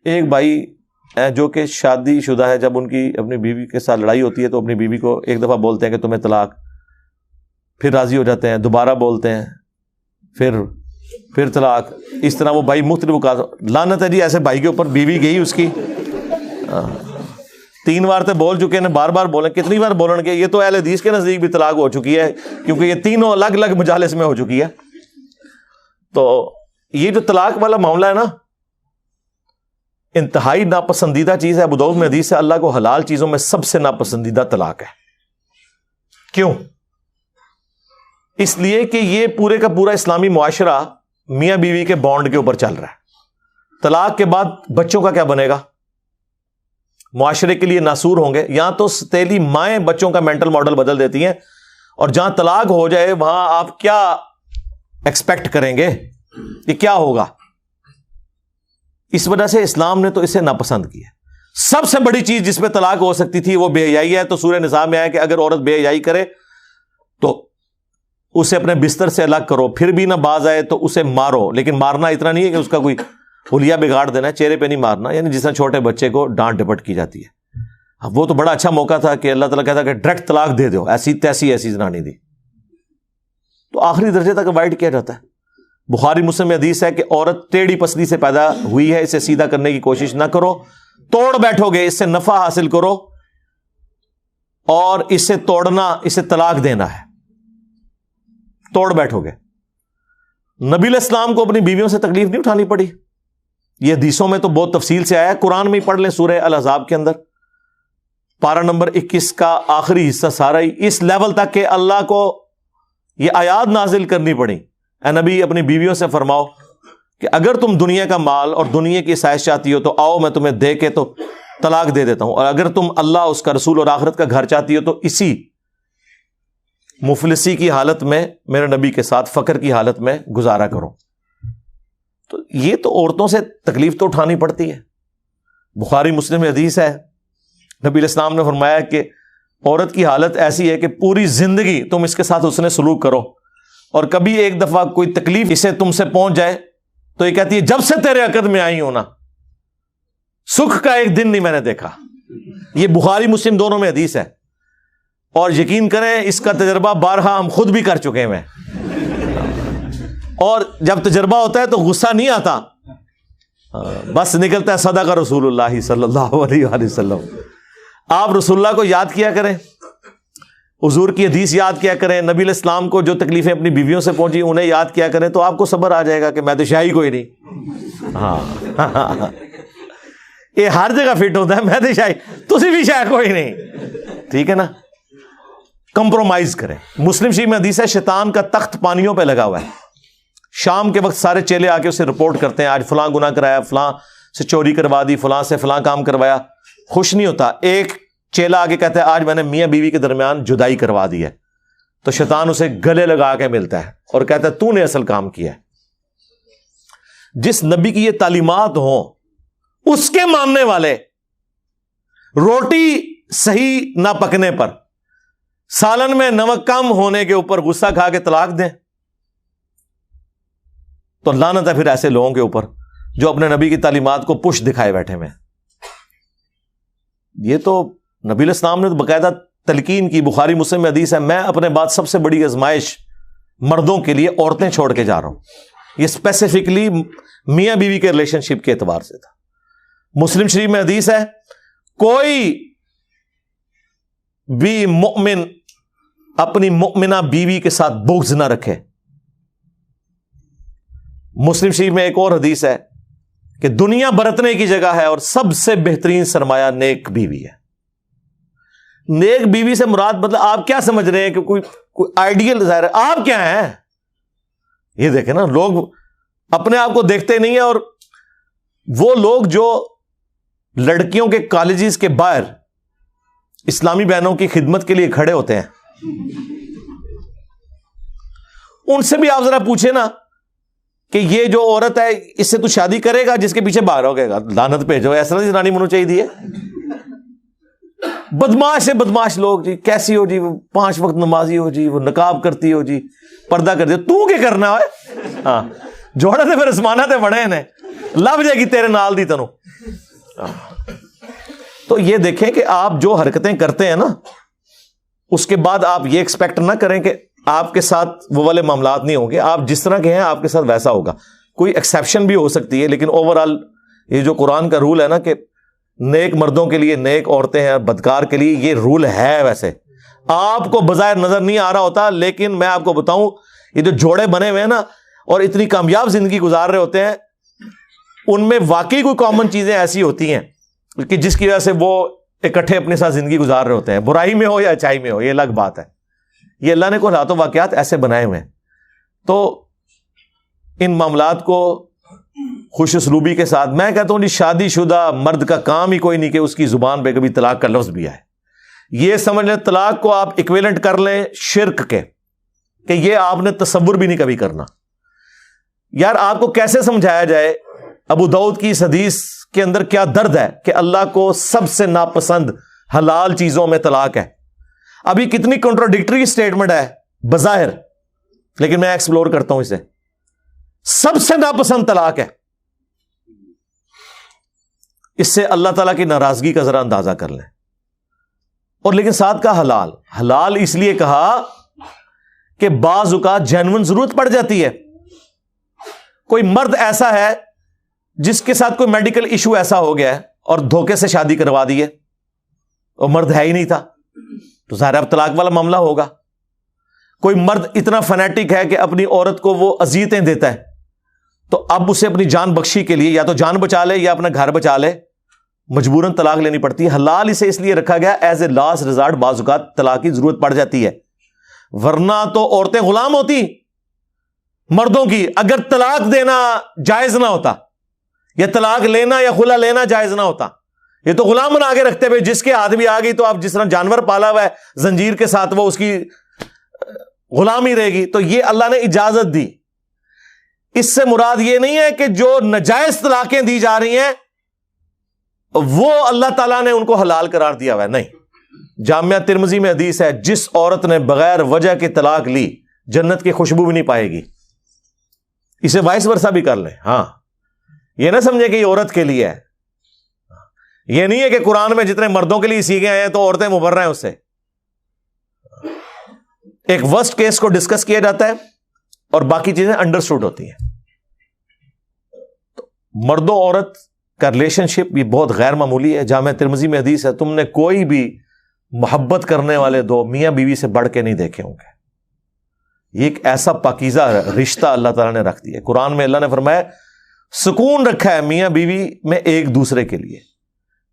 ایک بھائی جو کہ شادی شدہ ہے، جب ان کی اپنی بیوی کے ساتھ لڑائی ہوتی ہے تو اپنی بیوی کو ایک دفعہ بولتے ہیں کہ تمہیں طلاق، پھر راضی ہو جاتے ہیں، دوبارہ بولتے ہیں، پھر طلاق، اس طرح وہ بھائی مختلف اوقات، لعنت ہے جی ایسے بھائی کے اوپر، بیوی گئی اس کی 3 بار تے بول چکے ہیں، بار بار بولیں، کتنی بار بولیں گے؟ یہ تو اہل حدیث کے نزدیک بھی طلاق ہو چکی ہے، کیونکہ یہ تینوں الگ الگ مجالس میں ہو چکی ہے۔ تو یہ جو طلاق والا معاملہ ہے نا، انتہائی ناپسندیدہ چیز ہے۔ ابو داؤد میں حدیث ہے اللہ کو حلال چیزوں میں سب سے ناپسندیدہ طلاق ہے۔ کیوں؟ اس لیے کہ یہ پورے کا پورا اسلامی معاشرہ میاں بیوی کے بانڈ کے اوپر چل رہا ہے۔ طلاق کے بعد بچوں کا کیا بنے گا؟ معاشرے کے لیے ناسور ہوں گے۔ یہاں تو ستیلی مائیں بچوں کا مینٹل ماڈل بدل دیتی ہیں، اور جہاں طلاق ہو جائے وہاں آپ کیا ایکسپیکٹ کریں گے؟ یہ کیا ہوگا؟ اس وجہ سے اسلام نے تو اسے ناپسند کیا۔ سب سے بڑی چیز جس پہ طلاق ہو سکتی تھی وہ بے حیائی ہے، تو سورہ نساء میں آیا کہ اگر عورت بے حیائی کرے تو اسے اپنے بستر سے الگ کرو، پھر بھی نہ باز آئے تو اسے مارو، لیکن مارنا اتنا نہیں ہے کہ اس کا کوئی حلیہ بگاڑ دینا ہے، چہرے پہ نہیں مارنا، یعنی جس طرح چھوٹے بچے کو ڈانٹ ڈپٹ کی جاتی ہے۔ وہ تو بڑا اچھا موقع تھا کہ اللہ تعالیٰ کہتا کہ ڈائریکٹ طلاق دے دو، ایسی تیسی زنانی دی، تو آخری درجے تک اوائڈ کیا جاتا ہے۔ بخاری مسلم میں حدیث ہے کہ عورت ٹیڑھی پسلی سے پیدا ہوئی ہے، اسے سیدھا کرنے کی کوشش نہ کرو، توڑ بیٹھو گے اس سے نفع حاصل کرو، اور اسے توڑنا، اسے طلاق دینا ہے، توڑ بیٹھو گے۔ نبی علیہ السلام کو اپنی بیویوں سے تکلیف نہیں اٹھانی پڑی، یہ حدیثوں میں تو بہت تفصیل سے آیا ہے، قرآن میں ہی پڑھ لیں سورہ الاحزاب کے اندر پارہ نمبر 21 کا آخری حصہ سارا ہی اس لیول تک کہ اللہ کو یہ آیات نازل کرنی پڑی، اے نبی اپنی بیویوں سے فرماؤ کہ اگر تم دنیا کا مال اور دنیا کی عیش چاہتی ہو تو آؤ میں تمہیں دے کے تو طلاق دے دیتا ہوں، اور اگر تم اللہ، اس کا رسول اور آخرت کا گھر چاہتی ہو تو اسی مفلسی کی حالت میں میرے نبی کے ساتھ فقر کی حالت میں گزارا کرو۔ تو یہ تو عورتوں سے تکلیف تو اٹھانی پڑتی ہے۔ بخاری مسلم میں حدیث ہے، نبی علیہ السلام نے فرمایا کہ عورت کی حالت ایسی ہے کہ پوری زندگی تم اس کے ساتھ حسن سلوک کرو، اور کبھی ایک دفعہ کوئی تکلیف اسے تم سے پہنچ جائے تو یہ کہتی ہے جب سے تیرے عقد میں آئی ہوں نا سکھ کا ایک دن نہیں میں نے دیکھا۔ یہ بخاری مسلم دونوں میں حدیث ہے، اور یقین کریں اس کا تجربہ بارہا ہم خود بھی کر چکے ہیں، اور جب تجربہ ہوتا ہے تو غصہ نہیں آتا، بس نکلتا ہے صدق رسول اللہ صلی اللہ علیہ وآلہ وسلم۔ آپ رسول اللہ کو یاد کیا کریں، حضور کی حدیث یاد کیا کریں، نبی علیہ السلام کو جو تکلیفیں اپنی بیویوں سے پہنچی انہیں یاد کیا کریں، تو آپ کو صبر آ جائے گا کہ میں تو شاہی کوئی نہیں۔ ہاں یہ ہر جگہ فٹ ہوتا ہے، میں تو شاہی، تسی بھی شاہ کوئی نہیں، ٹھیک ہے نا۔ کمپرومائز کریں۔ مسلم شریف میں حدیث ہے شیطان کا تخت پانیوں پہ لگا ہوا ہے، شام کے وقت سارے چیلے آ کے اسے رپورٹ کرتے ہیں، آج فلاں گناہ کرایا، فلاں سے چوری کروا دی، فلاں سے فلاں کام کروایا، خوش نہیں ہوتا۔ ایک چیلا آگے کہتا ہے آج میں نے میاں بیوی کے درمیان جدائی کروا دی ہے، تو شیطان اسے گلے لگا کے ملتا ہے اور کہتا ہے تو نے اصل کام کیا ہے۔ جس نبی کی یہ تعلیمات ہوں اس کے ماننے والے روٹی صحیح نہ پکنے پر، سالن میں نمک کم ہونے کے اوپر غصہ کھا کے طلاق دیں، تو لعنت ہے پھر ایسے لوگوں کے اوپر جو اپنے نبی کی تعلیمات کو پش دکھائے بیٹھے ہوئے۔ یہ تو نبی علیہ السلام نے باقاعدہ تلقین کی، بخاری مسلم میں حدیث ہے میں اپنے بعد سب سے بڑی آزمائش مردوں کے لیے عورتیں چھوڑ کے جا رہا ہوں۔ یہ اسپیسیفکلی میاں بیوی کے ریلیشن شپ کے اعتبار سے تھا۔ مسلم شریف میں حدیث ہے کوئی بھی مؤمن اپنی مؤمنہ بیوی کے ساتھ بغض نہ رکھے۔ مسلم شریف میں ایک اور حدیث ہے کہ دنیا برتنے کی جگہ ہے اور سب سے بہترین سرمایہ نیک بیوی ہے۔ نیک بیوی سے مراد مطلب آپ کیا سمجھ رہے ہیں کہ کوئی آئیڈیل ظاہر ہے، آپ کیا ہیں؟ یہ دیکھیں نا، لوگ اپنے آپ کو دیکھتے نہیں ہیں، اور وہ لوگ جو لڑکیوں کے کالجز کے باہر اسلامی بہنوں کی خدمت کے لیے کھڑے ہوتے ہیں، ان سے بھی آپ ذرا پوچھیں نا کہ یہ جو عورت ہے اس سے تو شادی کرے گا جس کے پیچھے باہر ہو گئے گا، لعنت بھیجو، ایسا نہیں زنانی منو چاہیے ہے۔ بدماش سے بدماش لوگ جی، کیسی ہو جی وہ 5 وقت نمازی ہو جی، وہ نقاب کرتی ہو جی، پردہ کرتی ہو، تو کیا کرنا ہے؟ ہاں جوڑے تھے پھر اسمانہ تھے بڑے ہیں، لب جائے گی تیرے نال دی تنو. تو یہ دیکھیں کہ آپ جو حرکتیں کرتے ہیں نا, اس کے بعد آپ یہ ایکسپیکٹ نہ کریں کہ آپ کے ساتھ وہ والے معاملات نہیں ہوں گے. آپ جس طرح کے ہیں آپ کے ساتھ ویسا ہوگا. کوئی ایکسیپشن بھی ہو سکتی ہے, لیکن اوور آل یہ جو قرآن کا رول ہے نا کہ نیک مردوں کے لیے نیک عورتیں ہیں, بدکار کے لیے یہ رول ہے. ویسے آپ کو بظاہر نظر نہیں آ رہا ہوتا, لیکن میں آپ کو بتاؤں یہ جو جوڑے بنے ہوئے ہیں نا اور اتنی کامیاب زندگی گزار رہے ہوتے ہیں, ان میں واقعی کوئی کامن چیزیں ایسی ہوتی ہیں کہ جس کی وجہ سے وہ اکٹھے اپنے ساتھ زندگی گزار رہے ہوتے ہیں, برائی میں ہو یا اچائی میں ہو, یہ الگ بات ہے. یہ اللہ نے کوئی حالات و واقعات ایسے بنائے ہوئے ہیں. تو ان معاملات کو خوش اسلوبی کے ساتھ, میں کہتا ہوں جی شادی شدہ مرد کا کام ہی کوئی نہیں کہ اس کی زبان پہ کبھی طلاق کا لفظ بھی آئے. یہ سمجھ لیں طلاق کو آپ ایکویلنٹ کر لیں شرک کے, کہ یہ آپ نے تصور بھی نہیں کبھی کرنا. یار آپ کو کیسے سمجھایا جائے ابو داؤد کی اس حدیث کے اندر کیا درد ہے کہ اللہ کو سب سے ناپسند حلال چیزوں میں طلاق ہے. ابھی کتنی کنٹراڈکٹری سٹیٹمنٹ ہے بظاہر, لیکن میں ایکسپلور کرتا ہوں اسے. سب سے ناپسند طلاق ہے. اس سے اللہ تعالیٰ کی ناراضگی کا ذرا اندازہ کر لیں. اور لیکن ساتھ کا حلال, حلال اس لیے کہا کہ بعض اوقات جینون ضرورت پڑ جاتی ہے. کوئی مرد ایسا ہے جس کے ساتھ کوئی میڈیکل ایشو ایسا ہو گیا ہے اور دھوکے سے شادی کروا دی ہے, اور مرد ہے ہی نہیں تھا, تو ظاہر اب طلاق والا معاملہ ہوگا. کوئی مرد اتنا فنیٹک ہے کہ اپنی عورت کو وہ اذیتیں دیتا ہے, تو اب اسے اپنی جان بخشی کے لیے یا تو جان بچا لے یا اپنا گھر بچا لے, مجبوراً طلاق لینی پڑتی ہے. حلال اسے اس لیے رکھا گیا ایز اے لاسٹ ریزارٹ, بعض اوقات طلاق کی ضرورت پڑ جاتی ہے, ورنہ تو عورتیں غلام ہوتی مردوں کی. اگر طلاق دینا جائز نہ ہوتا, یا طلاق لینا یا خلا لینا جائز نہ ہوتا, یہ تو غلام بنا کے رکھتے ہوئے جس کے ہاتھ بھی آ گئی تو آپ جس طرح جانور پالا ہوا ہے زنجیر کے ساتھ وہ اس کی غلامی رہے گی. تو یہ اللہ نے اجازت دی. اس سے مراد یہ نہیں ہے کہ جو ناجائز طلاقیں دی جا رہی ہیں وہ اللہ تعالیٰ نے ان کو حلال قرار دیا ہوا ہے, نہیں. جامعہ ترمذی میں حدیث ہے, جس عورت نے بغیر وجہ کے طلاق لی جنت کی خوشبو بھی نہیں پائے گی. اسے وائس ورثہ بھی کر لیں. ہاں, یہ نہ سمجھے کہ یہ عورت کے لیے ہے. یہ نہیں ہے کہ قرآن میں جتنے مردوں کے لیے سیکھے آئے ہیں تو عورتیں مبرہ ہیں اس سے. ایک ورسٹ کیس کو ڈسکس کیا جاتا ہے اور باقی چیزیں انڈرسٹوڈ ہوتی ہیں. تو مرد و عورت کا ریلیشن شپ یہ بہت غیر معمولی ہے. جامعہ ترمذی میں حدیث ہے, تم نے کوئی بھی محبت کرنے والے دو میاں بیوی سے بڑھ کے نہیں دیکھے ہوں گے. یہ ایک ایسا پاکیزہ رشتہ اللہ تعالیٰ نے رکھ دیا. قرآن میں اللہ نے فرمایا سکون رکھا ہے میاں بیوی میں ایک دوسرے کے لیے.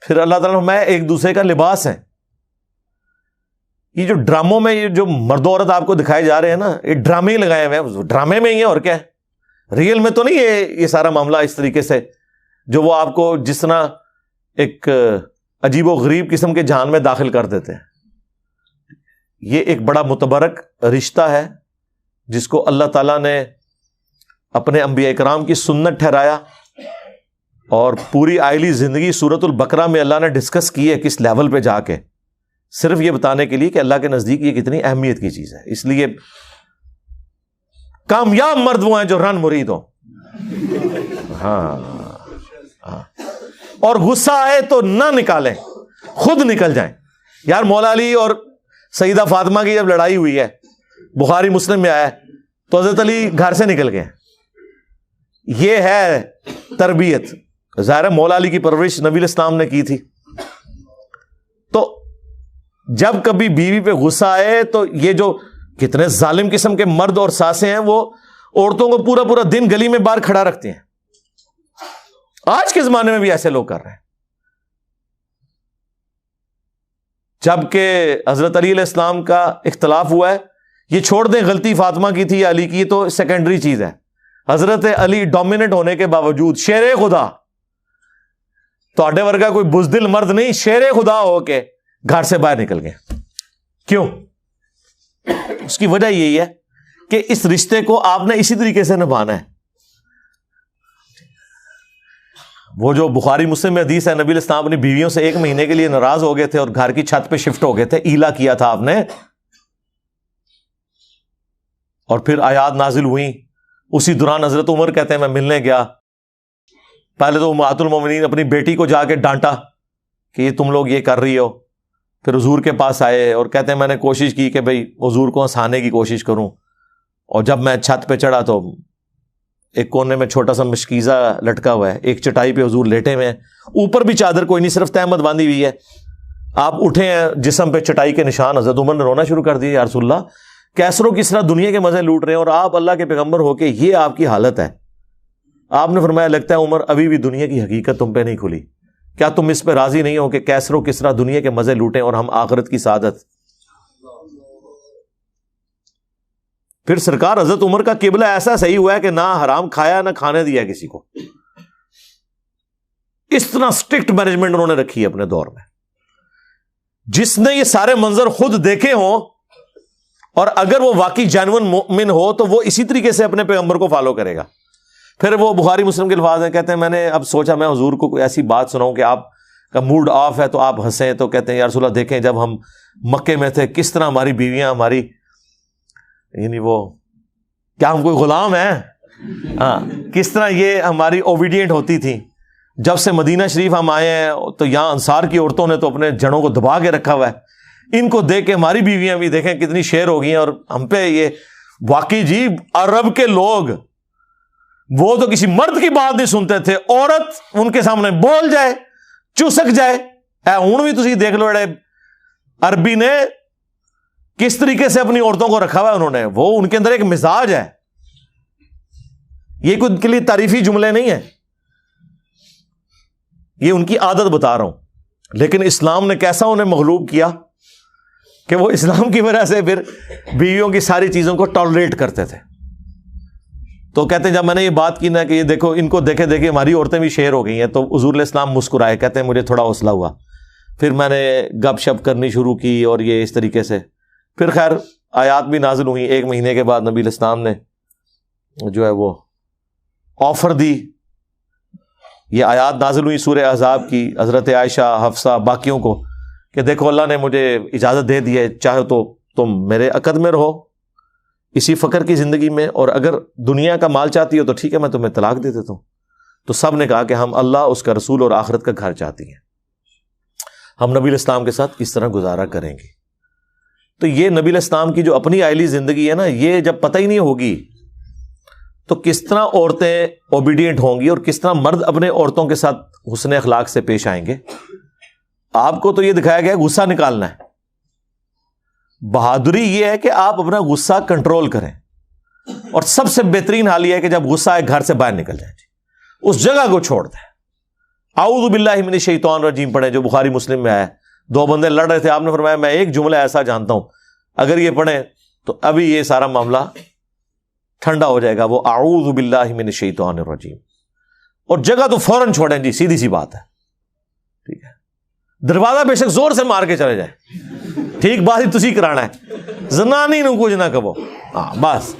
پھر اللہ تعالیٰ نے فرمایا ایک دوسرے کا لباس ہے. یہ جو ڈراموں میں یہ جو مرد و عورت آپ کو دکھائے جا رہے ہیں نا, یہ ڈرامے ہی لگائے ہوئے ہیں, ڈرامے میں ہی ہیں اور کیا ہے, ریئل میں تو نہیں. یہ سارا معاملہ اس طریقے سے جو وہ آپ کو جس طرح ایک عجیب و غریب قسم کے جہان میں داخل کر دیتے ہیں. یہ ایک بڑا متبرک رشتہ ہے جس کو اللہ تعالیٰ نے اپنے انبیاء کرام کی سنت ٹھہرایا, اور پوری آئلی زندگی سورۃ البقرہ میں اللہ نے ڈسکس کی ہے کس لیول پہ جا کے, صرف یہ بتانے کے لیے کہ اللہ کے نزدیک یہ کتنی اہمیت کی چیز ہے. اس لیے کامیاب مرد وہ ہیں جو رن مرید ہو. ہاں, اور غصہ آئے تو نہ نکالیں, خود نکل جائیں. یار مولا علی اور سیدہ فاطمہ کی جب لڑائی ہوئی ہے, بخاری مسلم میں آیا ہے, تو حضرت علی گھر سے نکل گئے. یہ ہے تربیت. ظاہر مولا علی کی پرورش نبی الاسلام نے کی تھی. تو جب کبھی بیوی پہ غصہ آئے تو یہ جو کتنے ظالم قسم کے مرد اور ساسیں ہیں وہ عورتوں کو پورا پورا دن گلی میں باہر کھڑا رکھتے ہیں. آج کے زمانے میں بھی ایسے لوگ کر رہے ہیں. جبکہ حضرت علی علیہ السلام کا اختلاف ہوا ہے, یہ چھوڑ دیں غلطی فاطمہ کی تھی یا علی کی, تو سیکنڈری چیز ہے. حضرت علی ڈومیننٹ ہونے کے باوجود شیر خدا, تو اڈے ورگا کوئی بزدل مرد نہیں, شیر خدا ہو کے گھر سے باہر نکل گئے. کیوں؟ اس کی وجہ یہی ہے کہ اس رشتے کو آپ نے اسی طریقے سے نبھانا ہے. وہ جو بخاری مسلم میں حدیث ہے, نبی علیہ السلام اپنی بیویوں سے 1 مہینے کے لیے ناراض ہو گئے تھے اور گھر کی چھت پہ شفٹ ہو گئے تھے, ایلا کیا تھا آپ نے, اور پھر آیات نازل ہوئیں. اسی دوران حضرت عمر کہتے ہیں میں ملنے گیا, پہلے تو امہات المومنین اپنی بیٹی کو جا کے ڈانٹا کہ یہ تم لوگ یہ کر رہی ہو. پھر حضور کے پاس آئے اور کہتے ہیں میں نے کوشش کی کہ بھئی حضور کو ہنسانے کی کوشش کروں, اور جب میں چھت پہ چڑھا تو ایک کونے میں چھوٹا سا مشکیزہ لٹکا ہوا ہے, ایک چٹائی پہ حضور لیٹے ہوئے ہیں, اوپر بھی چادر کوئی نہیں, صرف تہمت باندھی ہوئی ہے. آپ اٹھے ہیں, جسم پہ چٹائی کے نشان. حضرت عمر نے رونا شروع کر دیا, یا رسول اللہ کیسر و کس طرح دنیا کے مزے لوٹ رہے ہیں اور آپ اللہ کے پیغمبر ہو کے یہ آپ کی حالت ہے. آپ نے فرمایا لگتا ہے عمر ابھی بھی دنیا کی حقیقت تم پہ نہیں کھلی, کیا تم اس پہ راضی نہیں ہو کہ کیسر و کس طرح دنیا کے مزے لوٹیں اور ہم آخرت کی سعادت. پھر سرکار حضرت عمر کا قبلہ ایسا صحیح ہوا ہے کہ نہ حرام کھایا نہ کھانے دیا کسی کو. اس طرح سٹرکٹ مینجمنٹ انہوں نے رکھی ہے اپنے دور میں. جس نے یہ سارے منظر خود دیکھے ہوں اور اگر وہ واقعی جینوئن مومن ہو تو وہ اسی طریقے سے اپنے پیغمبر کو فالو کرے گا. پھر وہ بخاری مسلم کے الفاظ ہیں, کہتے ہیں میں نے اب سوچا میں حضور کو کوئی ایسی بات سناؤں کہ آپ کا موڈ آف ہے تو آپ ہنسیں. تو کہتے ہیں یا رسول اللہ دیکھیں جب ہم مکے میں تھے کس طرح ہماری بیویاں ہماری یعنی وہ کیا ہم کوئی غلام ہیں, ہاں کس طرح یہ ہماری اوبیڈینٹ ہوتی تھی. جب سے مدینہ شریف ہم آئے ہیں تو یہاں انصار کی عورتوں نے تو اپنے جڑوں کو دبا کے رکھا ہوا ہے. ان کو دیکھ کے ہماری بیویاں بھی دیکھیں کتنی شیر ہو گئی ہیں, اور ہم پہ یہ واقعی جی عرب کے لوگ وہ تو کسی مرد کی بات نہیں سنتے تھے, عورت ان کے سامنے بول جائے چسک جائے. ہوں بھی تسی دیکھ لو اڑے عربی نے کس طریقے سے اپنی عورتوں کو رکھا ہوا ہے انہوں نے, وہ ان کے اندر ایک مزاج ہے. یہ کوئی ان کے لیے تعریفی جملے نہیں ہیں, یہ ان کی عادت بتا رہا ہوں. لیکن اسلام نے کیسا انہیں مغلوب کیا کہ وہ اسلام کی وجہ سے پھر بیویوں کی ساری چیزوں کو ٹالریٹ کرتے تھے. تو کہتے ہیں جب میں نے یہ بات کی نا کہ یہ دیکھو ان کو دیکھے دیکھے ہماری عورتیں بھی شیر ہو گئی ہیں, تو حضور علیہ السلام مسکرائے, کہتے ہیں مجھے تھوڑا حوصلہ ہوا. پھر میں نے گپ شپ کرنی شروع کی اور یہ اس طریقے سے پھر خیر آیات بھی نازل ہوئی. 1 مہینے کے بعد نبی علیہ السلام نے جو ہے وہ آفر دی. یہ آیات نازل ہوئی سورہ احزاب کی, حضرت عائشہ حفصہ باقیوں کو, کہ دیکھو اللہ نے مجھے اجازت دے دی ہے, چاہے تو تم میرے عقد میں رہو اسی فقر کی زندگی میں, اور اگر دنیا کا مال چاہتی ہو تو ٹھیک ہے میں تمہیں طلاق دے دیتا ہوں. تو سب نے کہا کہ ہم اللہ اس کا رسول اور آخرت کا گھر چاہتی ہیں, ہم نبی علیہ السلام کے ساتھ کس طرح گزارا کریں گے. تو یہ نبی علیہ السلام کی جو اپنی آئلی زندگی ہے نا, یہ جب پتہ ہی نہیں ہوگی تو کس طرح عورتیں اوبیڈینٹ ہوں گی اور کس طرح مرد اپنے عورتوں کے ساتھ حسن اخلاق سے پیش آئیں گے. آپ کو تو یہ دکھایا گیا غصہ نکالنا ہے. بہادری یہ ہے کہ آپ اپنا غصہ کنٹرول کریں, اور سب سے بہترین حال یہ ہے کہ جب غصہ آئے گھر سے باہر نکل جائیں, اس جگہ کو چھوڑ دیں. اعوذ باللہ من الشیطان الرجیم پڑھیں جو بخاری مسلم میں آیا ہے. 2 بندے لڑ رہے تھے, آپ نے فرمایا میں ایک جملہ ایسا جانتا ہوں اگر یہ پڑھیں تو ابھی یہ سارا معاملہ ٹھنڈا ہو جائے گا, وہ اعوذ باللہ من الشیطان الرجیم, اور جگہ تو فوراً چھوڑیں جی, سیدھی سی بات ہے. ٹھیک ہے, دروازہ بے شک زور سے مار کے چلے جائیں, ٹھیک بات ہی تسی کرانا ہے, زنانی نو کچھ نہ کہو, ہاں بس